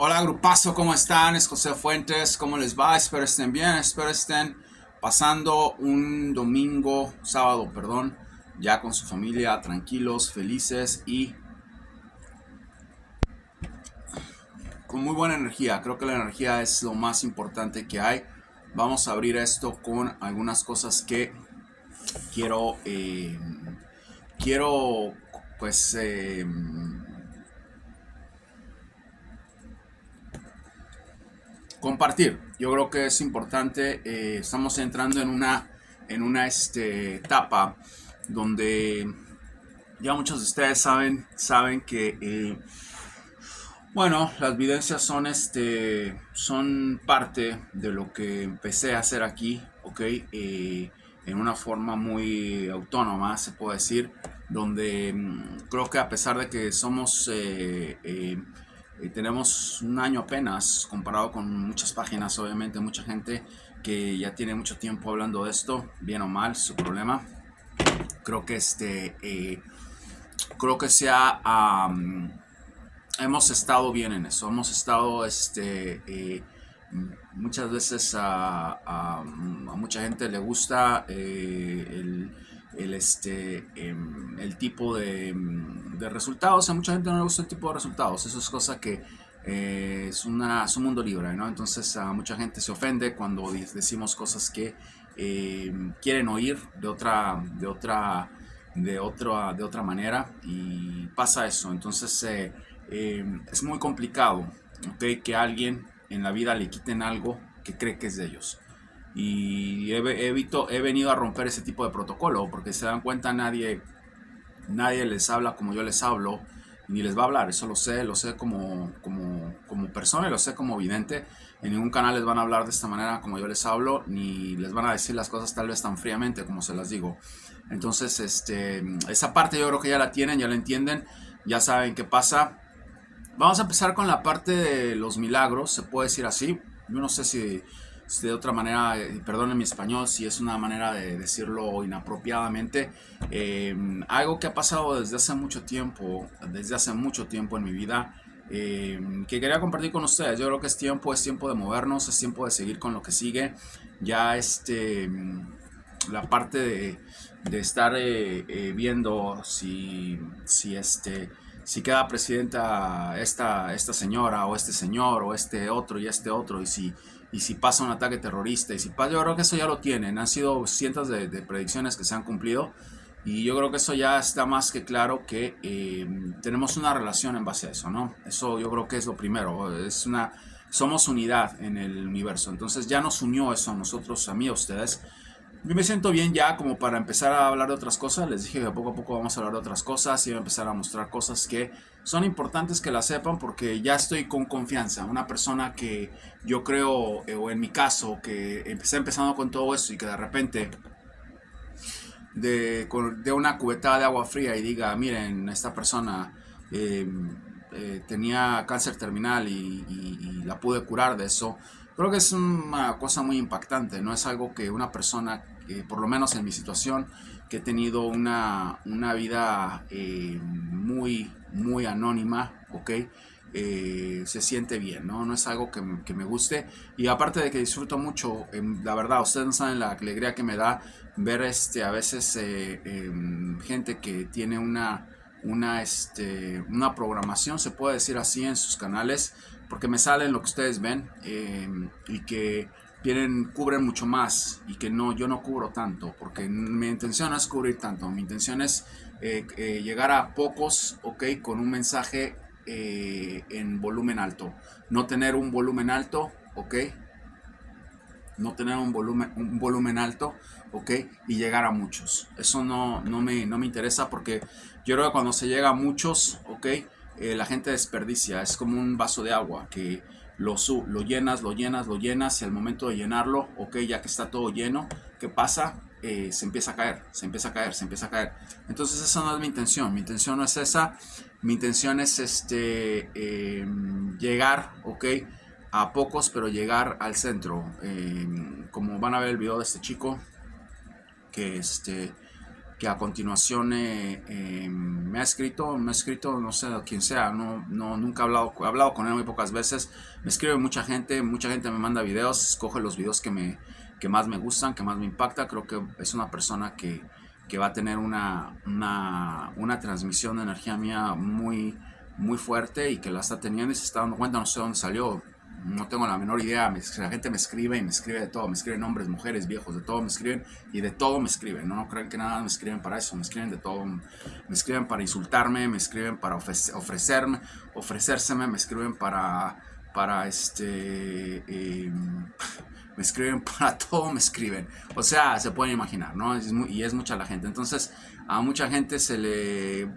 Hola grupazo, ¿cómo están? Es José Fuentes, ¿cómo les va? Espero estén bien, espero estén pasando un domingo, sábado, perdón, ya con su familia, tranquilos, felices y con muy buena energía. Creo que la energía es lo más importante que hay. Vamos a abrir esto con algunas cosas que quiero, quiero, pues, compartir. Yo creo que es importante. Estamos entrando en una etapa donde ya muchos de ustedes saben que bueno, las videncias son parte de lo que empecé a hacer aquí, ¿ok? En una forma muy autónoma, se puede decir, donde creo que a pesar de que tenemos un año apenas, comparado con muchas páginas, obviamente, mucha gente que ya tiene mucho tiempo hablando de esto, bien o mal, su problema. Creo que creo que hemos estado bien en eso, hemos estado muchas veces a mucha gente le gusta el tipo de resultados, a mucha gente no le gusta el tipo de resultados, eso es cosa que es un mundo libre, ¿no? Entonces a mucha gente se ofende cuando decimos cosas que quieren oír de otra manera y pasa eso. Entonces es muy complicado, ¿okay? Que a alguien en la vida le quiten algo que cree que es de ellos. Y he venido a romper ese tipo de protocolo porque se dan cuenta nadie les habla como yo les hablo, ni les va a hablar, eso lo sé como persona y lo sé como vidente. En ningún canal les van a hablar de esta manera como yo les hablo, ni les van a decir las cosas tal vez tan fríamente como se las digo. Entonces, esa parte yo creo que ya la tienen, ya la entienden, ya saben qué pasa. Vamos a empezar con la parte de los milagros, se puede decir así. Yo no sé si de otra manera, perdonen mi español, si es una manera de decirlo inapropiadamente. Algo que ha pasado desde hace mucho tiempo en mi vida, que quería compartir con ustedes. Yo creo que es tiempo de movernos, es tiempo de seguir con lo que sigue. Ya la parte de estar viendo si queda presidenta esta señora o este señor o este otro y este otro y si pasa un ataque terrorista y si pasa, yo creo que eso ya lo tienen, han sido cientos de predicciones que se han cumplido y yo creo que eso ya está más que claro que tenemos una relación en base a eso, ¿no? Eso yo creo que es lo primero, somos unidad en el universo, entonces ya nos unió eso a nosotros, a mí, a ustedes. Yo me siento bien ya como para empezar a hablar de otras cosas. Les dije que poco a poco vamos a hablar de otras cosas y voy a empezar a mostrar cosas que son importantes que las sepan porque ya estoy con confianza. Una persona que yo creo, o en mi caso, que empecé empezando con todo esto y que de repente de una cubetada de agua fría y diga, miren, esta persona eh, tenía cáncer terminal y la pude curar de eso, creo que es una cosa muy impactante, no es algo que una persona, por lo menos en mi situación, que he tenido una vida muy anónima, ¿ok? Se siente bien, ¿no? No es algo que me guste. Y aparte de que disfruto mucho, la verdad, ustedes no saben la alegría que me da ver a veces gente que tiene una programación, se puede decir así, en sus canales, porque me salen lo que ustedes ven y que cubren mucho más y que no, yo no cubro tanto, porque mi intención no es cubrir tanto, mi intención es llegar a pocos, ok, con un mensaje en volumen alto, no tener un volumen alto, ok, no tener un volumen alto, ok, y llegar a muchos. Eso no me interesa porque yo creo que cuando se llega a muchos, ok, la gente desperdicia. Es como un vaso de agua que lo llenas, lo llenas, lo llenas y al momento de llenarlo, ok, ya que está todo lleno, ¿qué pasa? Se empieza a caer, se empieza a caer, se empieza a caer. Entonces esa no es mi intención. Mi intención no es esa. Mi intención es llegar, ok, a pocos, pero llegar al centro. Como van a ver el video de este chico, que que a continuación me ha escrito, no sé quién sea, nunca he hablado con él muy pocas veces. Me escribe mucha gente me manda videos, escoge los videos que más me gustan, que más me impacta. Creo que es una persona que va a tener una transmisión de energía mía muy fuerte y que la está teniendo y se está dando cuenta. No sé dónde salió, no tengo la menor idea. La gente me escribe y me escribe de todo, me escriben hombres, mujeres, viejos, de todo me escriben y de todo me escriben. No creen que nada me escriben para eso, me escriben de todo. Me escriben para insultarme, me escriben para ofrecérseme, me escriben me escriben para todo, me escriben. O sea, se pueden imaginar, ¿no? Y es mucha la gente. Entonces, a mucha gente se le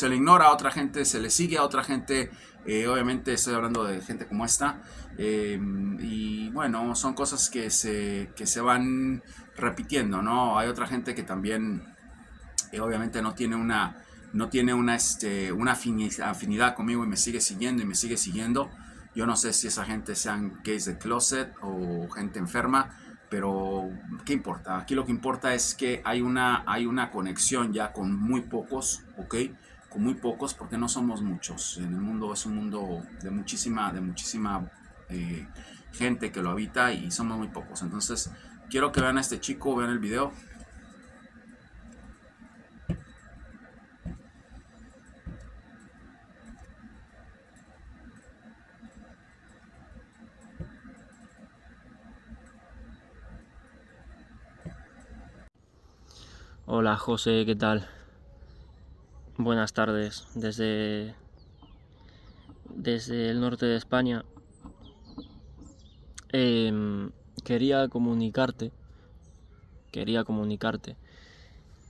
ignora, a otra gente se le sigue, a otra gente, obviamente estoy hablando de gente como esta, y bueno, son cosas que se van repitiendo, ¿no? Hay otra gente que también, obviamente no tiene una afinidad conmigo y me sigue siguiendo y me sigue siguiendo. Yo no sé si esa gente sean gays de closet o gente enferma, pero ¿qué importa? Aquí lo que importa es que hay una conexión ya con muy pocos, ¿ok? Con muy pocos, porque no somos muchos. En el mundo es un mundo de muchísima eh, gente que lo habita y somos muy pocos. Entonces, quiero que vean a este chico, vean el video. Hola José, ¿qué tal? Buenas tardes desde el norte de España. Quería comunicarte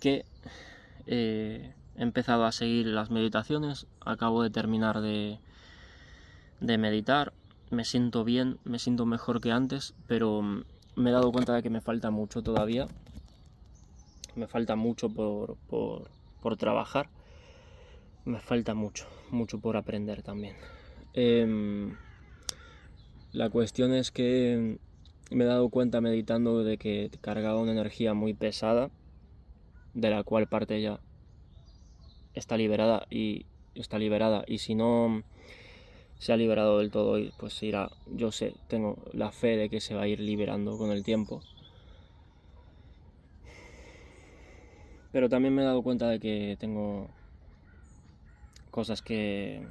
que he empezado a seguir las meditaciones, acabo de terminar de meditar, me siento bien, me siento mejor que antes, pero me he dado cuenta de que me falta mucho todavía, me falta mucho por trabajar. Me falta mucho por aprender también. La cuestión es que me he dado cuenta meditando de que cargaba una energía muy pesada, de la cual parte ya está liberada y si no se ha liberado del todo, pues irá, yo sé, tengo la fe de que se va a ir liberando con el tiempo. Pero también me he dado cuenta de que tengo cosas que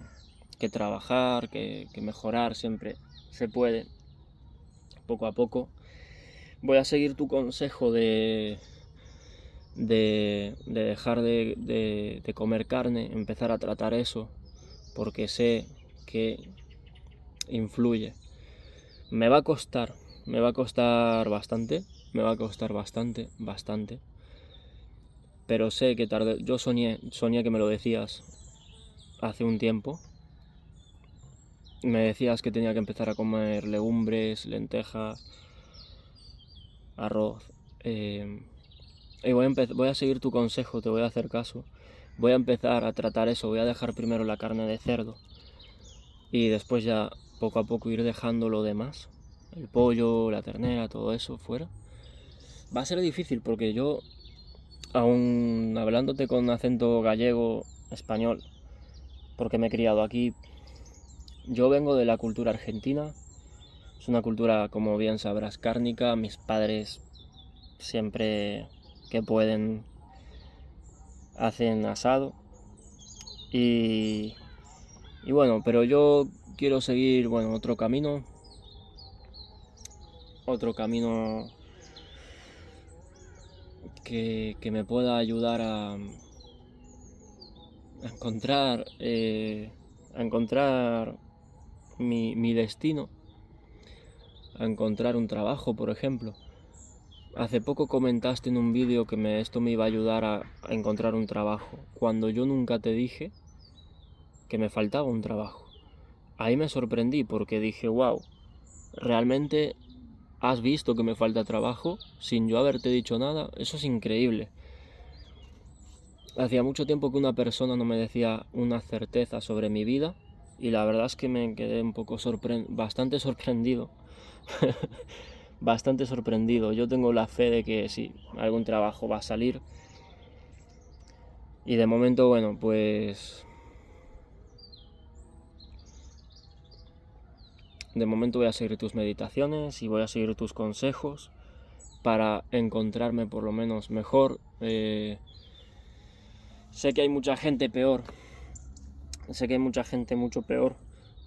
trabajar, que mejorar, siempre se puede, poco a poco. Voy a seguir tu consejo de dejar de comer carne, empezar a tratar eso, porque sé que influye. Me va a costar bastante, bastante, pero sé que tarde. Yo soñé que me lo decías hace un tiempo. Me decías que tenía que empezar a comer legumbres, lentejas, arroz. Y voy a seguir tu consejo, te voy a hacer caso. Voy a empezar a tratar eso, voy a dejar primero la carne de cerdo y después ya poco a poco ir dejando lo demás, el pollo, la ternera, todo eso fuera. Va a ser difícil porque yo, aún hablándote con acento gallego, español, porque me he criado aquí, yo vengo de la cultura argentina. Es una cultura, como bien sabrás, cárnica. Mis padres siempre que pueden hacen asado. Y bueno, pero yo quiero seguir, bueno, otro camino que me pueda ayudar a encontrar mi destino, a encontrar un trabajo, por ejemplo. Hace poco comentaste en un vídeo que esto me iba a ayudar a encontrar un trabajo, cuando yo nunca te dije que me faltaba un trabajo. Ahí me sorprendí porque dije, wow, realmente has visto que me falta trabajo sin yo haberte dicho nada. Eso es increíble. Hacía mucho tiempo que una persona no me decía una certeza sobre mi vida y la verdad es que me quedé un poco bastante sorprendido. bastante sorprendido. Yo tengo la fe de que sí, algún trabajo va a salir. Y de momento, bueno, pues... De momento voy a seguir tus meditaciones y voy a seguir tus consejos para encontrarme por lo menos mejor. Sé que hay mucha gente peor, sé que hay mucha gente mucho peor,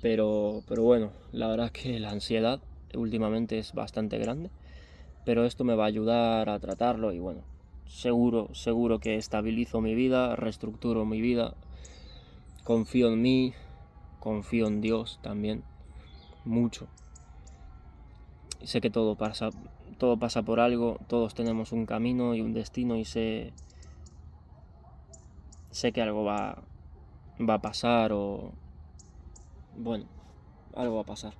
pero bueno, la verdad es que la ansiedad últimamente es bastante grande, pero esto me va a ayudar a tratarlo y bueno, seguro que estabilizo mi vida, reestructuro mi vida, confío en mí, confío en Dios también, mucho. Y sé que todo pasa por algo, todos tenemos un camino y un destino y sé que algo va a pasar o... Bueno, algo va a pasar.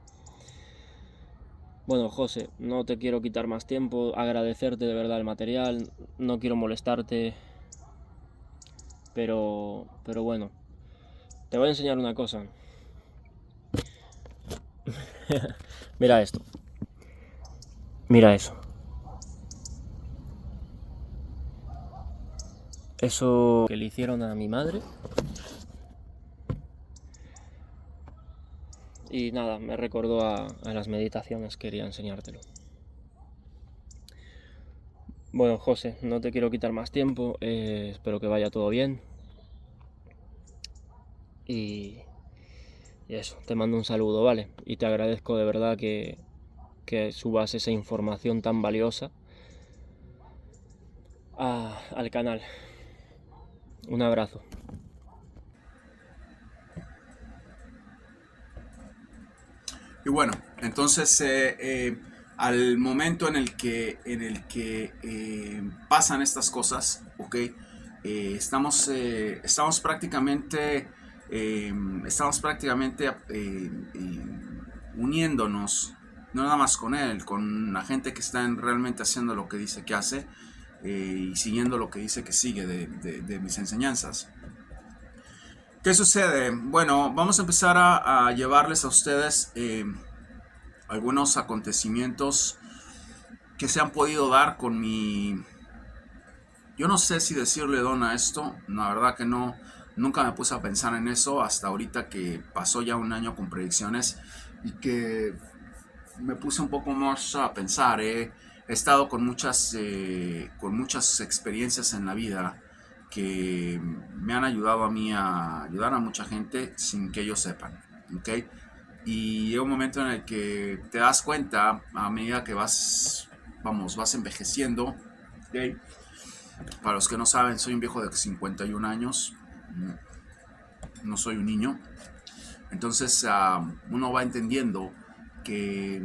Bueno, José, no te quiero quitar más tiempo, agradecerte de verdad el material, no quiero molestarte, pero bueno, te voy a enseñar una cosa. Mira esto, mira eso. Eso que le hicieron a mi madre. Y nada, me recordó a las meditaciones, quería enseñártelo. Bueno, José, no te quiero quitar más tiempo, espero que vaya todo bien. Y eso, te mando un saludo, ¿vale? Y te agradezco de verdad que subas esa información tan valiosa al canal. Un abrazo. Y bueno, entonces al momento pasan estas cosas, ¿ok? Estamos prácticamente, uniéndonos, no nada más con él, con la gente que está realmente haciendo lo que dice que hace y siguiendo lo que dice que sigue de mis enseñanzas. ¿Qué sucede? Bueno, vamos a empezar a llevarles a ustedes algunos acontecimientos que se han podido dar con mi... Yo no sé si decirle don a esto, la verdad que no, nunca me puse a pensar en eso hasta ahorita que pasó ya un año con predicciones y que me puse un poco más a pensar. He estado con muchas experiencias en la vida que me han ayudado a mí a ayudar a mucha gente sin que ellos sepan, ¿ok? Y llega un momento en el que te das cuenta a medida que vas envejeciendo, ¿ok? Para los que no saben, soy un viejo de 51 años, no soy un niño. Entonces uno va entendiendo que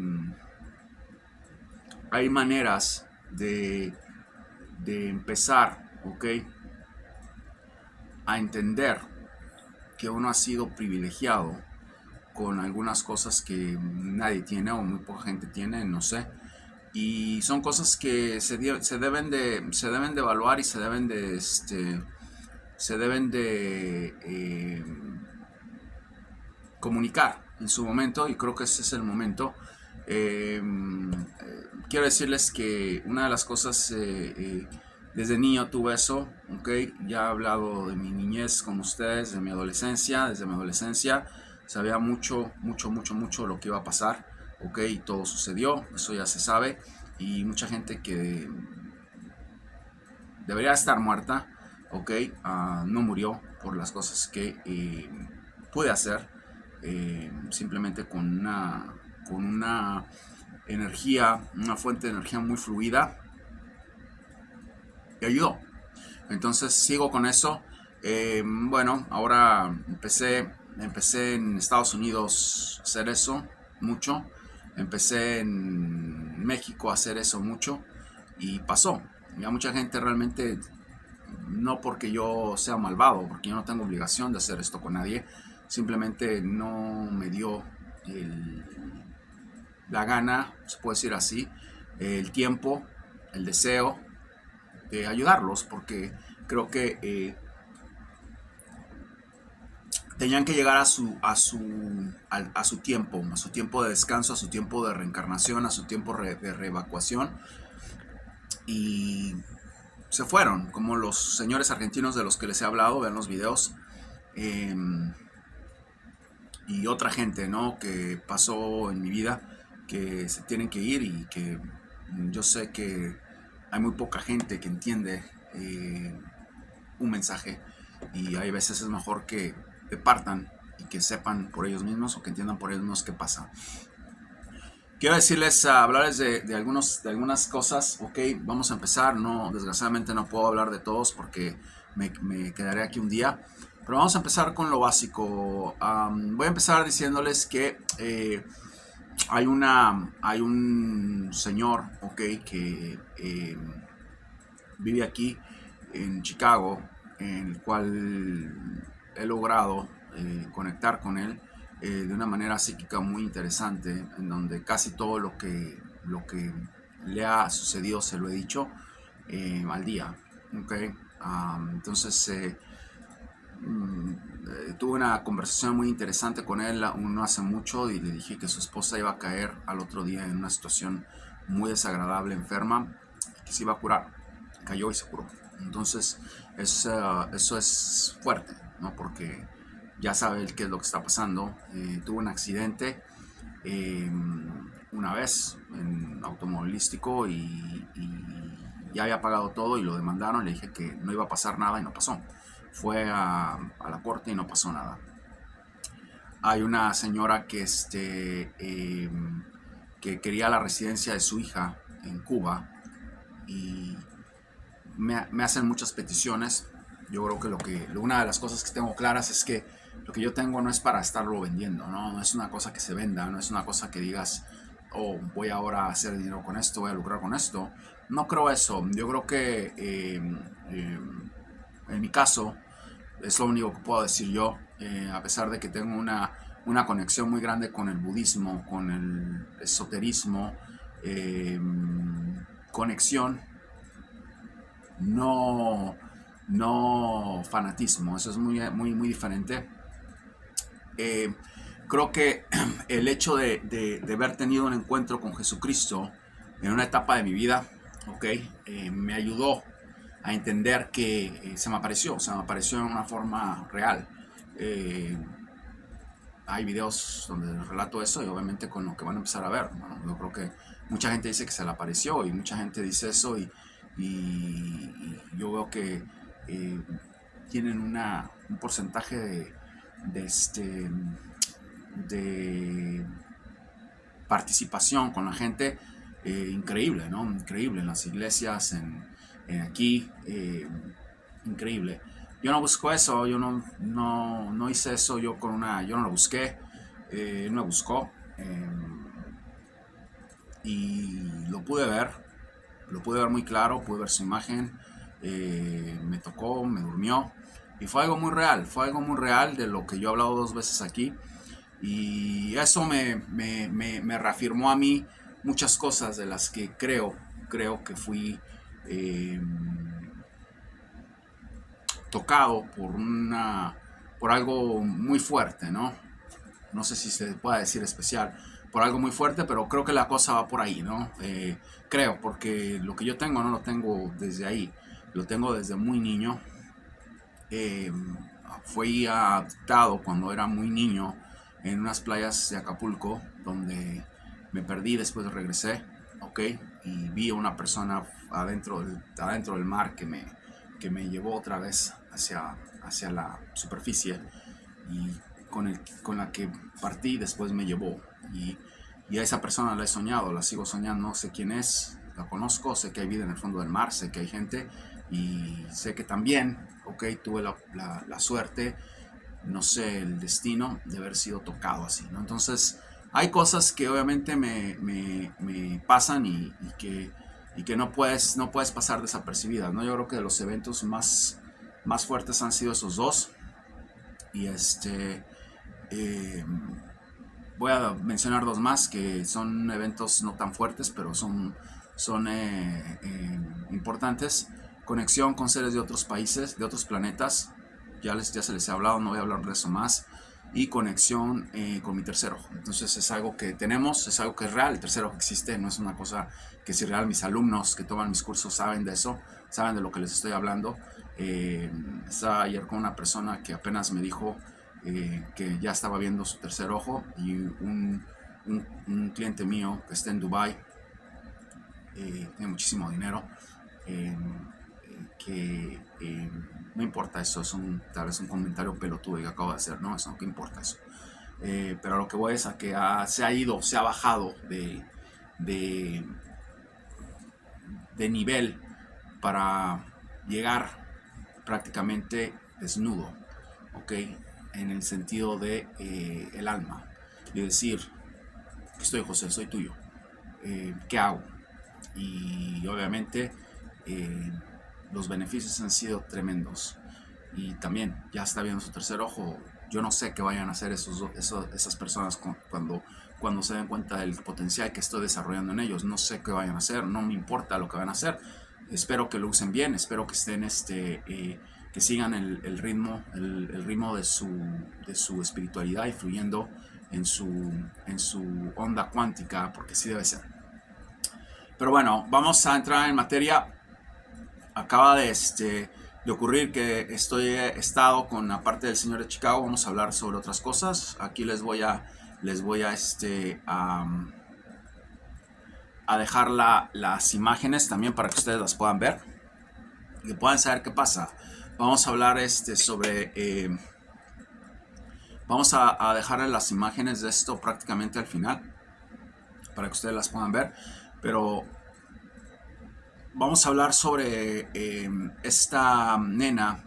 hay maneras de empezar, ¿ok? A entender que uno ha sido privilegiado con algunas cosas que nadie tiene o muy poca gente tiene, no sé. Y son cosas que se deben de evaluar y se deben de comunicar en su momento, y creo que ese es el momento. Quiero decirles que una de las cosas, desde niño tuve eso, ¿ok? Ya he hablado de mi niñez con ustedes, de mi adolescencia. Desde mi adolescencia sabía mucho lo que iba a pasar, ¿ok? Y todo sucedió, eso ya se sabe. Y mucha gente que debería estar muerta, ¿ok? No murió por las cosas que pude hacer, simplemente con una energía, una fuente de energía muy fluida, y ayudó. Entonces sigo con eso. Bueno, ahora empecé en Estados Unidos a hacer eso mucho. Empecé en México a hacer eso mucho y pasó. Ya mucha gente realmente, no porque yo sea malvado, porque yo no tengo obligación de hacer esto con nadie, simplemente no me dio la gana, se puede decir así, el tiempo, el deseo de ayudarlos, porque creo que tenían que llegar a su tiempo de descanso, a su tiempo de reencarnación, a su tiempo de reevacuación, y se fueron, como los señores argentinos de los que les he hablado, vean los videos, eh, y otra gente, ¿no?, que pasó en mi vida, que se tienen que ir y que yo sé que hay muy poca gente que entiende un mensaje, y hay veces es mejor que partan y que sepan por ellos mismos o que entiendan por ellos mismos qué pasa. Quiero decirles, hablarles de algunas cosas. Ok, vamos a empezar. No, desgraciadamente no puedo hablar de todos porque me quedaré aquí un día. Pero vamos a empezar con lo básico. Voy a empezar diciéndoles que hay un señor, ok, que vive aquí en Chicago, en el cual he logrado conectar con él de una manera psíquica muy interesante, en donde casi todo lo que le ha sucedido se lo he dicho al día. Okay. Entonces tuve una conversación muy interesante con él no hace mucho, y le dije que su esposa iba a caer al otro día en una situación muy desagradable, enferma, que se iba a curar. Cayó y se curó. Entonces eso es fuerte, ¿no? Porque ya sabe qué es lo que está pasando. Tuvo un accidente una vez en automovilístico, y ya había pagado todo y lo demandaron. Le dije que no iba a pasar nada y no pasó. Fue a la corte y no pasó nada. Hay una señora que quería la residencia de su hija en Cuba, y me hacen muchas peticiones. Yo creo que una de las cosas que tengo claras es que lo que yo tengo no es para estarlo vendiendo, ¿no? No es una cosa que se venda, no es una cosa que digas, oh, voy ahora a hacer dinero con esto, voy a lucrar con esto. No creo eso. Yo creo que en mi caso es lo único que puedo decir yo, a pesar de que tengo una conexión muy grande con el budismo, con el esoterismo, conexión, no, no fanatismo. Eso es muy diferente. Creo que el hecho de haber tenido un encuentro con Jesucristo en una etapa de mi vida, okay, me ayudó a entender que se me apareció en una forma real. Hay videos donde relato eso, y obviamente con lo que van a empezar a ver, bueno, yo creo que mucha gente dice que se le apareció, y mucha gente dice eso, y yo veo que tienen un porcentaje de participación con la gente increíble, ¿no? Increíble en las iglesias, en aquí, increíble. Yo no busco eso, yo no hice eso, yo no lo busqué, él me buscó, y lo pude ver muy claro, pude ver su imagen, me tocó, me durmió, y fue algo muy real de lo que yo he hablado 2 veces aquí, y eso me reafirmó a mí muchas cosas de las que creo que fui eh, tocado por algo muy fuerte, ¿no? No sé si se puede decir especial, por algo muy fuerte, pero creo que la cosa va por ahí, ¿no? Creo, porque lo que yo tengo no lo tengo desde ahí, lo tengo desde muy niño. Eh, Fui adoptado cuando era muy niño en unas playas de Acapulco, donde me perdí, después regresé, ¿ok? Y vi a una persona adentro del mar que me llevó otra vez hacia la superficie, y con la que partí después me llevó, y a esa persona la he soñado, la sigo soñando, no sé quién es, la conozco, sé que hay vida en el fondo del mar, sé que hay gente, y sé que también, ok, tuve la suerte, no sé, el destino de haber sido tocado así, ¿no? Entonces hay cosas que obviamente me pasan, y que no puedes pasar desapercibidas, ¿no? Yo creo que de los eventos más fuertes han sido esos dos, y eh, voy a mencionar dos más que son eventos no tan fuertes, pero son importantes. Conexión con seres de otros países, de otros planetas. Ya se les he hablado, no voy a hablar de eso más. y conexión con mi tercer ojo. Entonces es algo que tenemos, es algo que es real, el tercer ojo existe, no es una cosa que es irreal. Mis alumnos que toman mis cursos saben de eso, saben de lo que les estoy hablando. Estaba ayer con una persona que apenas me dijo que ya estaba viendo su tercer ojo, y un cliente mío que está en Dubai, tiene muchísimo dinero, eh, no importa eso, es tal vez un comentario pelotudo que acabo de hacer, no, eso no, que importa eso. Pero lo que voy es a que se ha bajado de, de nivel para llegar prácticamente desnudo, ¿ok? En el sentido de el alma, y decir, estoy José, soy tuyo, ¿qué hago? Y obviamente eh, los beneficios han sido tremendos, y también ya está viendo su tercer ojo. Yo no sé qué vayan a hacer esas personas cuando se den cuenta del potencial que estoy desarrollando en ellos. No sé qué vayan a hacer, no me importa lo que van a hacer. Espero que lo usen bien, espero que estén que sigan el ritmo, el ritmo de su espiritualidad, y fluyendo en su onda cuántica, porque así debe ser. Pero bueno, vamos a entrar en materia. Acaba de ocurrir que he estado con la parte del señor de Chicago. Vamos a hablar sobre otras cosas. Aquí les voy a dejar las imágenes también para que ustedes las puedan ver y que puedan saber qué pasa. Vamos a hablar sobre vamos a dejarles las imágenes de esto prácticamente al final para que ustedes las puedan ver, pero vamos a hablar sobre esta nena,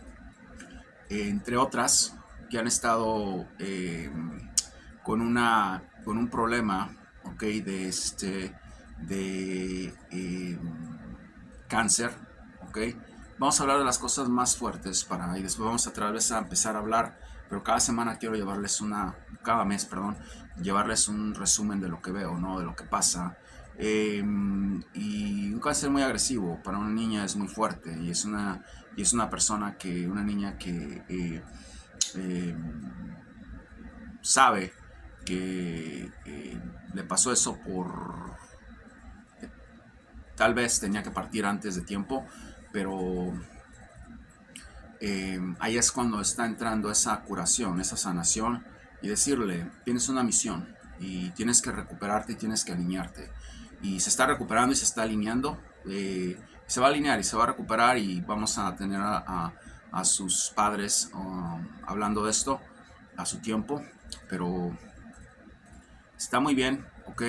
entre otras, que han estado con un problema, ¿ok? De cáncer, ¿ok? Vamos a hablar de las cosas más fuertes y después vamos a vez a empezar a hablar, pero cada semana quiero llevarles cada mes, perdón, llevarles un resumen de lo que veo, ¿no? De lo que pasa. Y un cáncer muy agresivo para una niña es muy fuerte, y es una persona una niña que sabe que le pasó eso tal vez tenía que partir antes de tiempo, pero ahí es cuando está entrando esa curación, esa sanación, y decirle, tienes una misión y tienes que recuperarte y tienes que alinearte. Y se está recuperando y se está alineando, se va a alinear y se va a recuperar, y vamos a tener a sus padres hablando de esto a su tiempo, pero está muy bien, ok,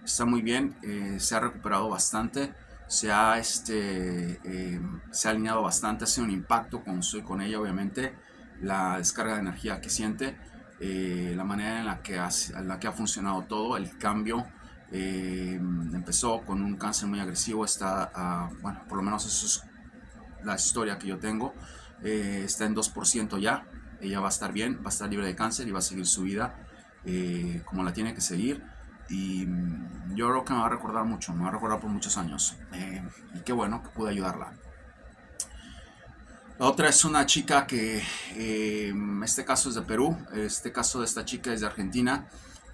está muy bien, se ha recuperado bastante, se ha alineado bastante, ha sido un impacto cuando estoy con ella, obviamente, la descarga de energía que siente, la manera en la que ha funcionado todo, el cambio. Empezó con un cáncer muy agresivo, bueno, por lo menos eso es la historia que yo tengo, está en 2% ya, ella va a estar bien, va a estar libre de cáncer y va a seguir su vida como la tiene que seguir. Y yo creo que me va a recordar mucho, me va a recordar por muchos años, y qué bueno que pude ayudarla. La otra es una chica que, este caso es de Perú, este caso de esta chica es de Argentina.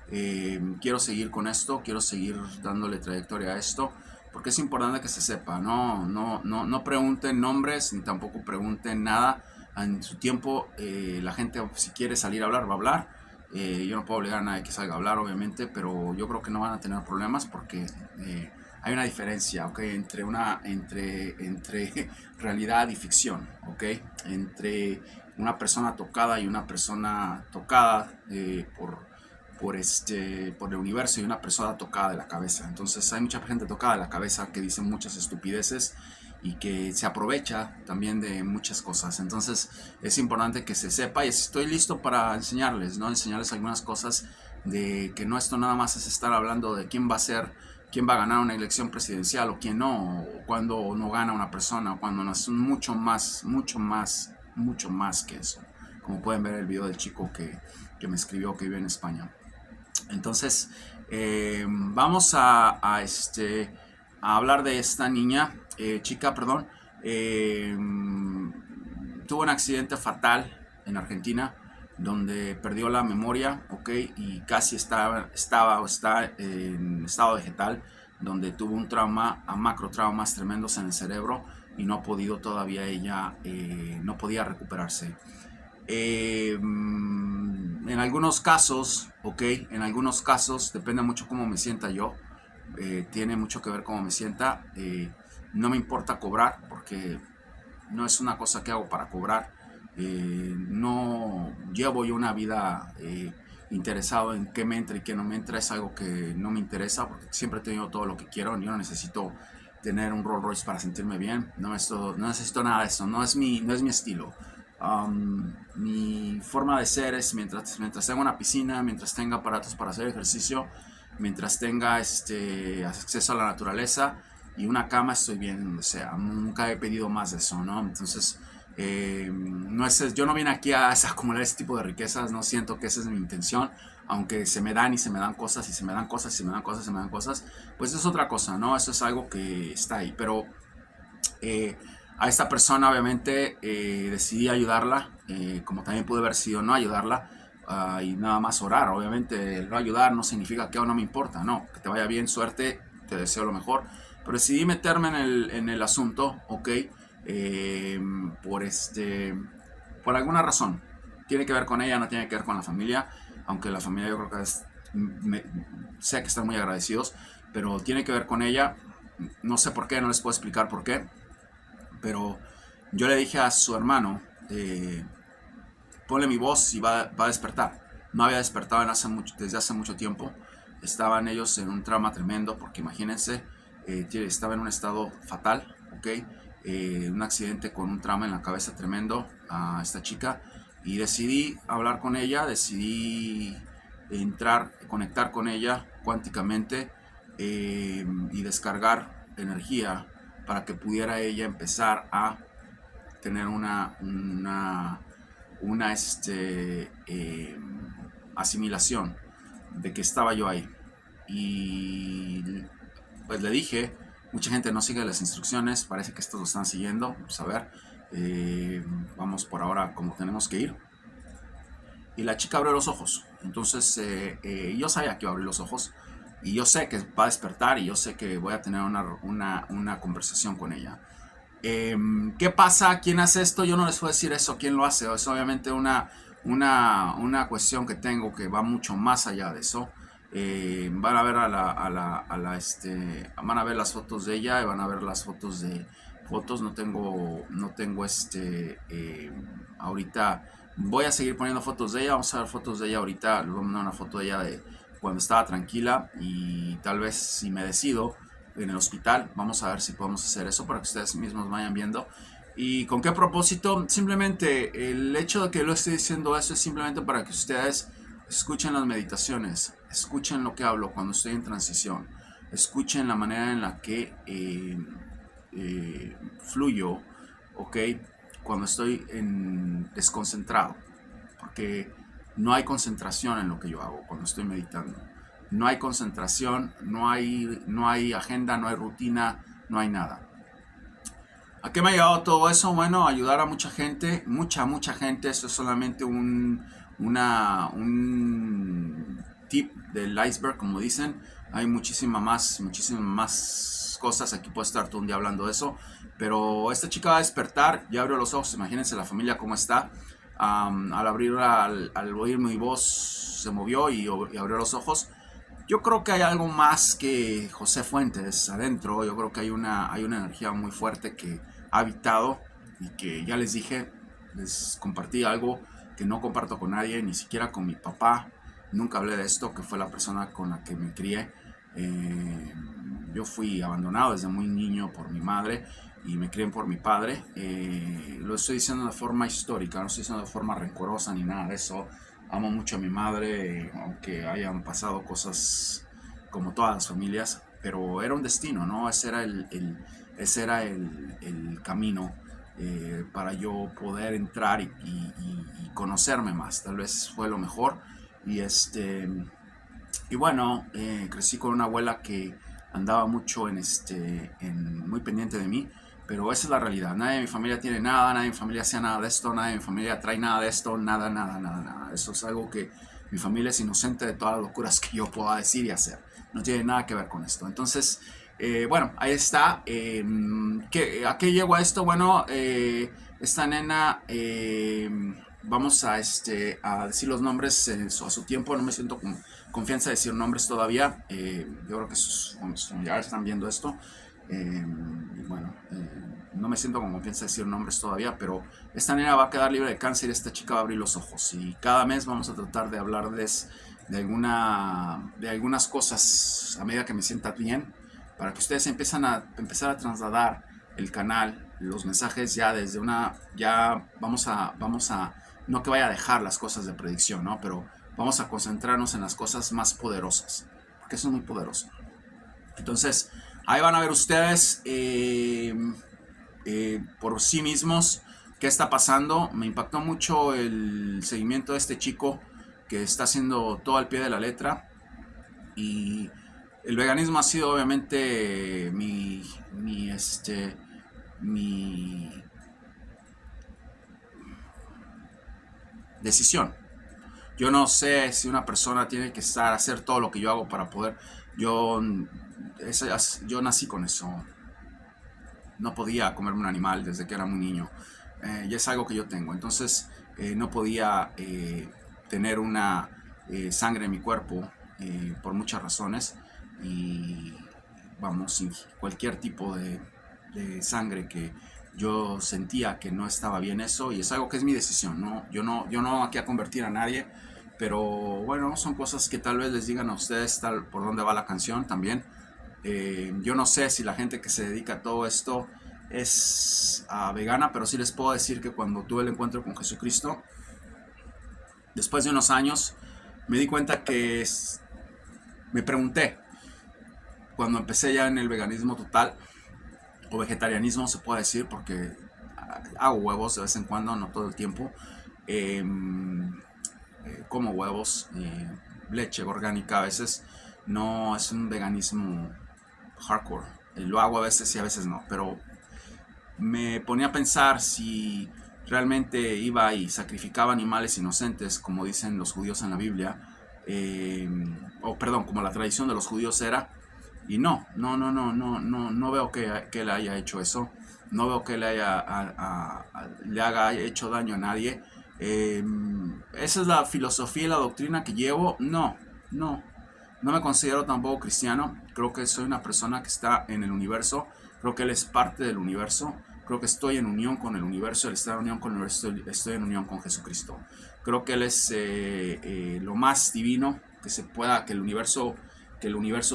Quiero seguir con esto, quiero seguir dándole trayectoria a esto, porque es importante que se sepa. No pregunten nombres, ni tampoco pregunten nada. En su tiempo, la gente, si quiere salir a hablar, va a hablar. Yo no puedo obligar a nadie que salga a hablar, obviamente, pero yo creo que no van a tener problemas, porque hay una diferencia, ¿ok? Entre realidad y ficción, ¿ok? Entre una persona tocada y una persona tocada por el universo, y una persona tocada de la cabeza. Entonces hay mucha gente tocada de la cabeza que dice muchas estupideces y que se aprovecha también de muchas cosas. Entonces es importante que se sepa, y estoy listo para enseñarles, ¿no? Enseñarles algunas cosas de que no, esto nada más es estar hablando de quién va a ganar una elección presidencial o quién no, o cuando no gana una persona, o cuando no. Es mucho más que eso. Como pueden ver el video del chico que me escribió, que vive en España. Entonces, vamos a hablar de esta chica, perdón. Tuvo un accidente fatal en Argentina, donde perdió la memoria, ¿ok? Y casi está en estado vegetal, donde tuvo un trauma, a macrotraumas tremendos en el cerebro y no ha podido todavía ella, no podía recuperarse. En algunos casos, ok, en algunos casos, depende mucho cómo me sienta yo, tiene mucho que ver cómo me sienta, no me importa cobrar, porque no es una cosa que hago para cobrar, no llevo yo una vida interesado en qué me entra y qué no me entra, es algo que no me interesa, porque siempre he tenido todo lo que quiero, yo no necesito tener un Rolls Royce para sentirme bien, no necesito nada de eso, no es mi estilo. Mi forma de ser es mientras tenga una piscina, mientras tenga aparatos para hacer ejercicio, mientras tenga acceso a la naturaleza y una cama, estoy bien donde sea. Nunca he pedido más de eso, ¿no? Entonces, no es, yo no vine aquí a acumular ese tipo de riquezas, no siento que esa es mi intención, aunque se me dan y se me dan cosas y se me dan cosas y se me dan cosas y se me dan cosas, pues es otra cosa, ¿no? Eso es algo que está ahí, pero a esta persona obviamente decidí ayudarla, como también pude haber sido no ayudarla, y nada más orar. Obviamente el no ayudar no significa que no me importa, no, que te vaya bien, suerte, te deseo lo mejor, pero decidí meterme en el asunto, ok, eh, por, por alguna razón. Tiene que ver con ella, no tiene que ver con la familia, aunque la familia yo creo que sé que están muy agradecidos, pero tiene que ver con ella. No sé por qué, no les puedo explicar por qué, pero yo le dije a su hermano, ponle mi voz y va a despertar. No había despertado desde hace mucho tiempo. Estaban ellos en un trauma tremendo, porque imagínense, estaba en un estado fatal, ¿ok? Un accidente con un trauma en la cabeza tremendo a esta chica, y decidí hablar con ella, decidí conectar con ella cuánticamente, y descargar energía para que pudiera ella empezar a tener una asimilación de que estaba yo ahí. Y pues le dije, mucha gente no sigue las instrucciones, parece que estos lo están siguiendo, pues a ver, vamos por ahora como tenemos que ir. Y la chica abrió los ojos, entonces yo sabía que iba a abrir los ojos, y yo sé que va a despertar, y yo sé que voy a tener una conversación con ella. ¿Qué pasa? ¿Quién hace esto? Yo no les voy a decir eso, quién lo hace. Es obviamente una cuestión que tengo que va mucho más allá de eso. Van a ver van a ver las fotos de ella, y van a ver las fotos de fotos. No tengo ahorita. Voy a seguir poniendo fotos de ella. Vamos a ver fotos de ella ahorita. Les voy a mandar una foto de ella de cuando estaba tranquila, y tal vez si me decido en el hospital, vamos a ver si podemos hacer eso para que ustedes mismos vayan viendo. ¿Y con qué propósito? Simplemente el hecho de que lo esté diciendo eso es simplemente para que ustedes escuchen las meditaciones, escuchen lo que hablo cuando estoy en transición, escuchen la manera en la que fluyo, ok, cuando estoy desconcentrado, porque no hay concentración en lo que yo hago cuando estoy meditando. No hay concentración, no hay agenda, no hay rutina, no hay nada. ¿A qué me ha llevado todo eso? Bueno, ayudar a mucha gente, mucha gente. Eso es solamente un tip del iceberg, como dicen. Hay muchísimas más cosas. Aquí puedo estar todo un día hablando de eso. Pero esta chica va a despertar, ya abrió los ojos. Imagínense la familia cómo está. Al oír mi voz, se movió y abrió los ojos. Yo creo que hay algo más que José Fuentes adentro. Yo creo que hay una energía muy fuerte que ha habitado, y que ya les dije, les compartí algo que no comparto con nadie, ni siquiera con mi papá. Nunca hablé de esto, que fue la persona con la que me crié. Yo fui abandonado desde muy niño por mi madre, y me crié por mi padre. Lo estoy diciendo de forma histórica, no estoy diciendo de forma rencorosa ni nada de eso. Amo mucho a mi madre, aunque hayan pasado cosas como todas las familias, pero era un destino, ¿no? Ese era el camino, para yo poder entrar y conocerme más. Tal vez fue lo mejor. Y y bueno, crecí con una abuela que andaba mucho muy pendiente de mí, pero esa es la realidad. Nadie de mi familia tiene nada, nadie de mi familia hacía nada de esto, nadie de mi familia trae nada de esto, nada, nada, nada, nada. Eso es algo que mi familia es inocente de todas las locuras que yo pueda decir y hacer. No tiene nada que ver con esto. Entonces, bueno, ahí está. ¿A qué llegó a esto? Bueno, esta nena, vamos a decir los nombres a su tiempo. No me siento con confianza de decir nombres todavía. Yo creo que sus familiares están viendo esto. Bueno, no me siento con confianza de decir nombres todavía, pero esta nena va a quedar libre de cáncer y esta chica va a abrir los ojos. Y cada mes vamos a tratar de hablarles de algunas cosas a medida que me sienta bien, para que ustedes empezar a trasladar el canal, los mensajes ya desde ya vamos a, no que vaya a dejar las cosas de predicción, ¿no? Pero vamos a concentrarnos en las cosas más poderosas, porque eso es muy poderoso. Entonces, ahí van a ver ustedes por sí mismos qué está pasando. Me impactó mucho el seguimiento de este chico que está haciendo todo al pie de la letra. Y el veganismo ha sido obviamente mi decisión. Yo no sé si una persona tiene que hacer todo lo que yo hago para poder. Yo nací con eso. No podía comerme un animal desde que era muy niño. Y es algo que yo tengo. Entonces no podía tener una sangre en mi cuerpo por muchas razones. Y vamos, cualquier tipo de sangre que yo sentía que no estaba bien eso. Y es algo que es mi decisión, ¿no? Yo no aquí a convertir a nadie. Pero bueno, son cosas que tal vez les digan a ustedes por dónde va la canción también. Yo no sé si la gente que se dedica a todo esto es vegana, pero sí les puedo decir que cuando tuve el encuentro con Jesucristo, después de unos años, me di cuenta que me pregunté, cuando empecé ya en el veganismo total, o vegetarianismo se puede decir, porque hago huevos de vez en cuando, no todo el tiempo, como huevos, leche orgánica a veces. No es un veganismo hardcore, lo hago a veces y a veces no, pero me ponía a pensar si realmente iba y sacrificaba animales inocentes, como dicen los judíos en la Biblia, como la tradición de los judíos era. Y no veo que él haya hecho eso. No veo que él le haga hecho daño a nadie. Esa es la filosofía y la doctrina que llevo. No me considero tampoco cristiano. Creo que soy una persona que está en el universo. Creo que él es parte del universo. Creo que estoy en unión con el universo. Él está en unión con el universo. Estoy en unión con Jesucristo. Creo que él es lo más divino que se pueda, que el universo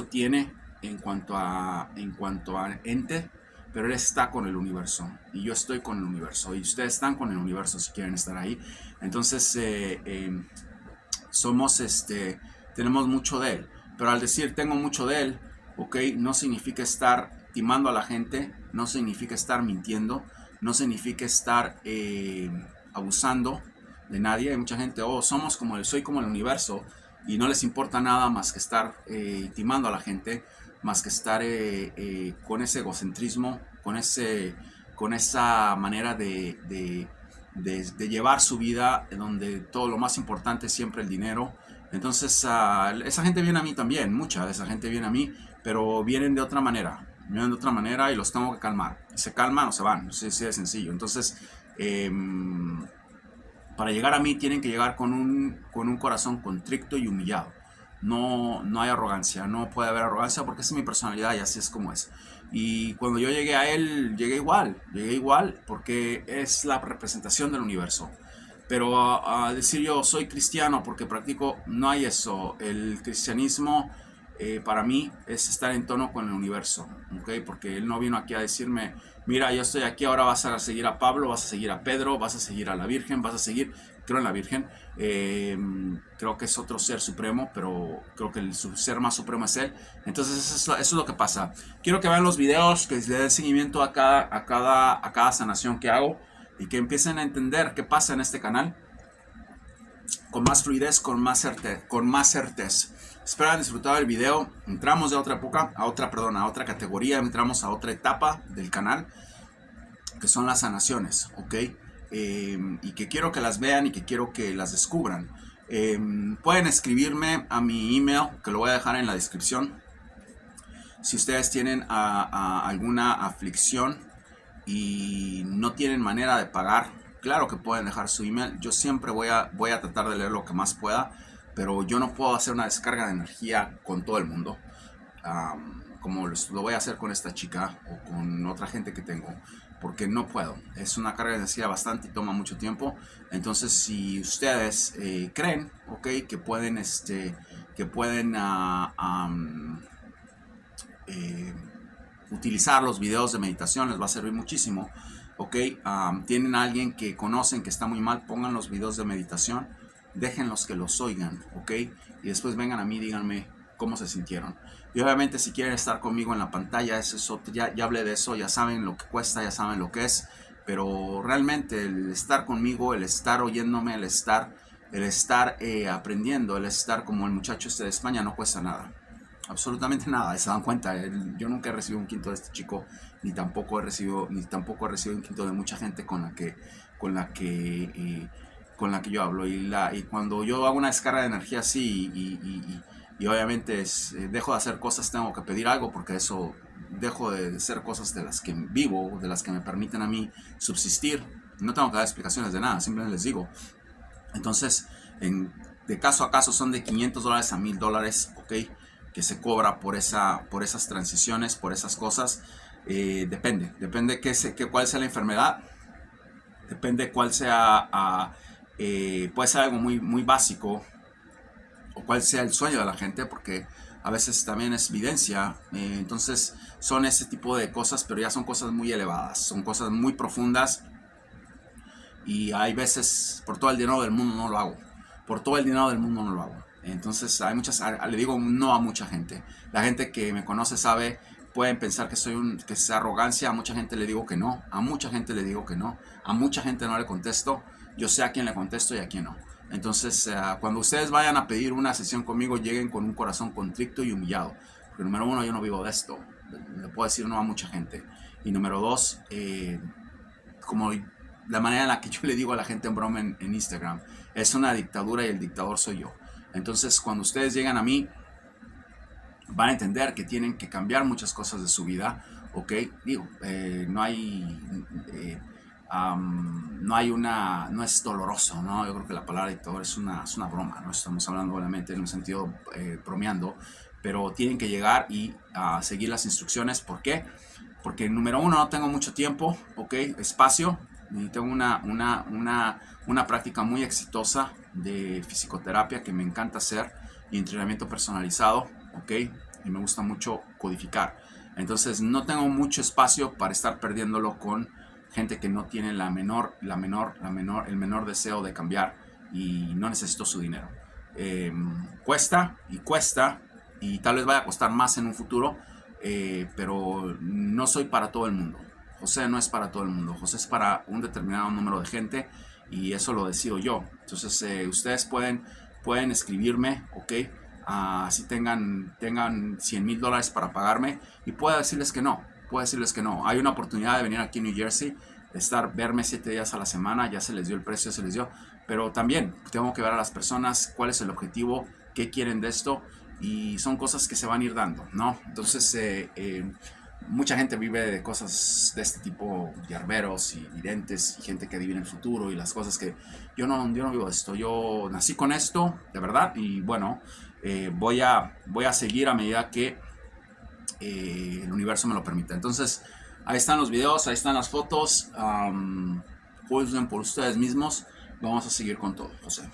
tiene en cuanto a ente. Pero él está con el universo y yo estoy con el universo y ustedes están con el universo si quieren estar ahí. Entonces tenemos mucho de él, pero al decir tengo mucho de él, no significa estar timando a la gente, no significa estar mintiendo, no significa estar abusando de nadie. Hay mucha gente, soy como el universo, y no les importa nada más que estar timando a la gente, más que estar con ese egocentrismo, con esa manera de llevar su vida, donde todo lo más importante es siempre el dinero. Entonces esa gente viene a mí también, mucha de esa gente viene a mí, pero vienen de otra manera y los tengo que calmar. Se calman o se van, así de sencillo. Entonces para llegar a mí tienen que llegar con un corazón contrito y humillado. No hay arrogancia, no puede haber arrogancia, porque esa es mi personalidad y así es como es. Y cuando yo llegué a él, llegué igual, porque es la representación del universo. Pero a decir yo soy cristiano porque practico, no hay eso. El cristianismo para mí es estar en tono con el universo, porque él no vino aquí a decirme, mira, yo estoy aquí, ahora vas a seguir a Pablo, vas a seguir a Pedro, vas a seguir a la Virgen, creo en la Virgen. Creo que es otro ser supremo, pero creo que el ser más supremo es él. Entonces eso es lo que pasa. Quiero que vean los videos, que le den seguimiento a cada sanación que hago, y que empiecen a entender qué pasa en este canal con más fluidez, con más certeza. Espero hayan disfrutado del video. Entramos de otra época, a otra categoría, entramos a otra etapa del canal. que son las sanaciones, ¿ok? Y que quiero que las vean y que quiero que las descubran. Pueden escribirme a mi email, que lo voy a dejar en la descripción. Si ustedes tienen alguna aflicción y no tienen manera de pagar, claro que pueden dejar su email. Yo siempre voy a tratar de leer lo que más pueda, pero yo no puedo hacer una descarga de energía con todo el mundo, como lo voy a hacer con esta chica o con otra gente que tengo, porque no puedo. Es una carga de energía bastante y toma mucho tiempo. Entonces, si ustedes creen, ok, que pueden, utilizar los videos de meditación, les va a servir muchísimo, ok. Tienen a alguien que conocen que está muy mal, pongan los videos de meditación, déjenlos que los oigan, ok, y después vengan a mí y díganme cómo se sintieron. Y obviamente si quieren estar conmigo en la pantalla, ya hablé de eso, ya saben lo que cuesta, ya saben lo que es, pero realmente el estar conmigo, el estar oyéndome, el estar aprendiendo, el estar como el muchacho este de España, no cuesta nada. Absolutamente nada, se dan cuenta. Yo nunca he recibido un quinto de este chico, ni tampoco he recibido un quinto de mucha gente con la que yo hablo. Y cuando yo hago una descarga de energía así y obviamente dejo de hacer cosas, tengo que pedir algo, porque eso, dejo de hacer cosas de las que vivo, de las que me permiten a mí subsistir. No tengo que dar explicaciones de nada, simplemente les digo. Entonces, de caso a caso son de $500 a $1000, ok, que se cobra por esas transiciones, por esas cosas. Depende cuál sea la enfermedad, depende cuál sea, puede ser algo muy, muy básico, o cuál sea el sueño de la gente, porque a veces también es evidencia. Entonces son ese tipo de cosas, pero ya son cosas muy elevadas, son cosas muy profundas, y hay veces, por todo el dinero del mundo no lo hago, por todo el dinero del mundo no lo hago. Entonces le digo no a mucha gente. La gente que me conoce sabe, pueden pensar que que es arrogancia. A mucha gente le digo que no, a mucha gente le digo que no, a mucha gente no le contesto. Yo sé a quién le contesto y a quién no. Entonces, cuando ustedes vayan a pedir una sesión conmigo, lleguen con un corazón contrito y humillado. Porque número uno, yo no vivo de esto. Le puedo decir no a mucha gente. Y número dos, como la manera en la que yo le digo a la gente en broma en Instagram, es una dictadura y el dictador soy yo. Entonces, cuando ustedes llegan a mí, van a entender que tienen que cambiar muchas cosas de su vida, ¿ok? Digo, no es doloroso, ¿no? Yo creo que la palabra dictador es una broma, ¿no? Estamos hablando obviamente en un sentido bromeando, pero tienen que llegar y seguir las instrucciones. ¿Por qué? Porque número uno, no tengo mucho tiempo, ¿ok? Espacio. Y tengo una práctica muy exitosa de fisioterapia que me encanta hacer, y entrenamiento personalizado, ¿ok? Y me gusta mucho codificar. Entonces no tengo mucho espacio para estar perdiéndolo con gente que no tiene el menor deseo de cambiar, y no necesito su dinero. Cuesta, y tal vez vaya a costar más en un futuro, pero no soy para todo el mundo. José no es para todo el mundo. José es para un determinado número de gente, y eso lo decido yo. Entonces ustedes pueden escribirme, ok, si tengan $100,000 para pagarme, y puedo decirles que no. Hay una oportunidad de venir aquí a New Jersey, verme 7 días a la semana. Ya se les dio el precio, pero también tengo que ver a las personas cuál es el objetivo, qué quieren de esto, y son cosas que se van a ir dando, ¿no? Entonces mucha gente vive de cosas de este tipo, yerberos y videntes, y gente que adivina el futuro y las cosas que yo no vivo de esto. Yo nací con esto, de verdad, y bueno, voy a seguir a medida que el universo me lo permita. Entonces, ahí están los videos, ahí están las fotos. Juzguen por ustedes mismos. Vamos a seguir con todo, José.